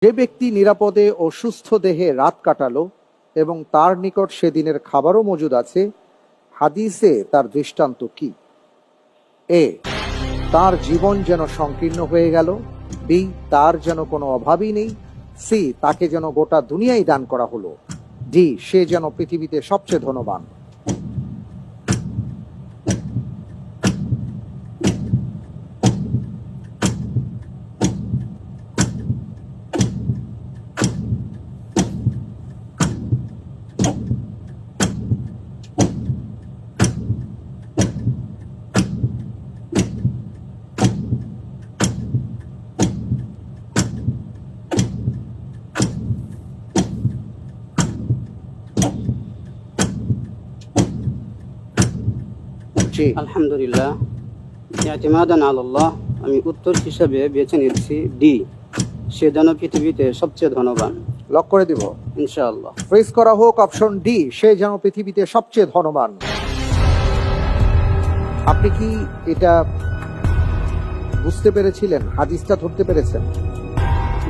যে ব্যক্তি নিরাপদে ও সুস্থ দেহে রাত কাটালো এবং তার নিকট সেদিনের খাবারও মজুদ আছে, হাদিসে তার দৃষ্টান্ত কি? এ, তার জীবন যেন সংকীর্ণ হয়ে গেল। বি, তার যেন কোনো অভাবই নেই। সি, তাকে যেন গোটা দুনিয়াই দান করা হলো। ডি, সে যেন পৃথিবীতে সবচেয়ে ধনবান। জি, আলহামদুলিল্লাহ, ইতিমাদান আল্লাহ, আমি উত্তর হিসাবে বেছে নিচ্ছি ডি, সে যেন পৃথিবীতে সবচেয়ে ধনবান। লক করে দিব। ইনশাআল্লাহ। ফ্রিজ করা হোক অপশন ডি, সে যেন পৃথিবীতে সবচেয়ে ধনবান। আপনি কি এটা বুঝতে পেরেছিলেন? হাদিসটা ধরতে পেরেছেন?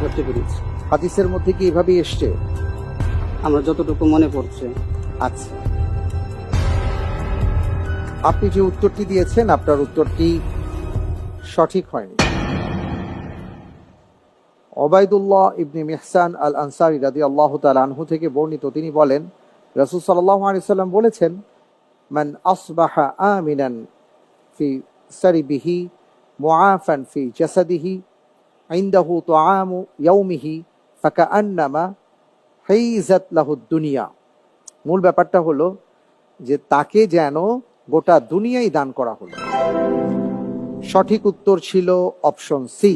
ধরতে পেরেছি। হাদিসের মধ্যে কি এভাবেই এসছে? আমরা যতটুকু মনে পড়ছে। আচ্ছা, আপনি যে উত্তরটি দিয়েছেন আপনার উত্তরটি সঠিক হয়নি। ওবায়দুল্লাহ ইবনে মিহসান আল আনসারী রাদিয়াল্লাহু তাআলা আনহু থেকে বর্ণিত, তিনি বলেন রাসূল সাল্লাল্লাহু আলাইহি সাল্লাম বলেছেন, মান আসবাহা আমিনান ফি সারিবিহি মুআফান ফি জাসাদিহি ইনদাহু তুআমু ইয়াউমিহি ফাকাআন্নামা হাইজাত লাহু দুনিয়া। মূল ব্যাপারটা হলো যে তাকে যেন গোটা দুনিয়াই দান করা হলো। সঠিক উত্তর ছিল অপশন সি।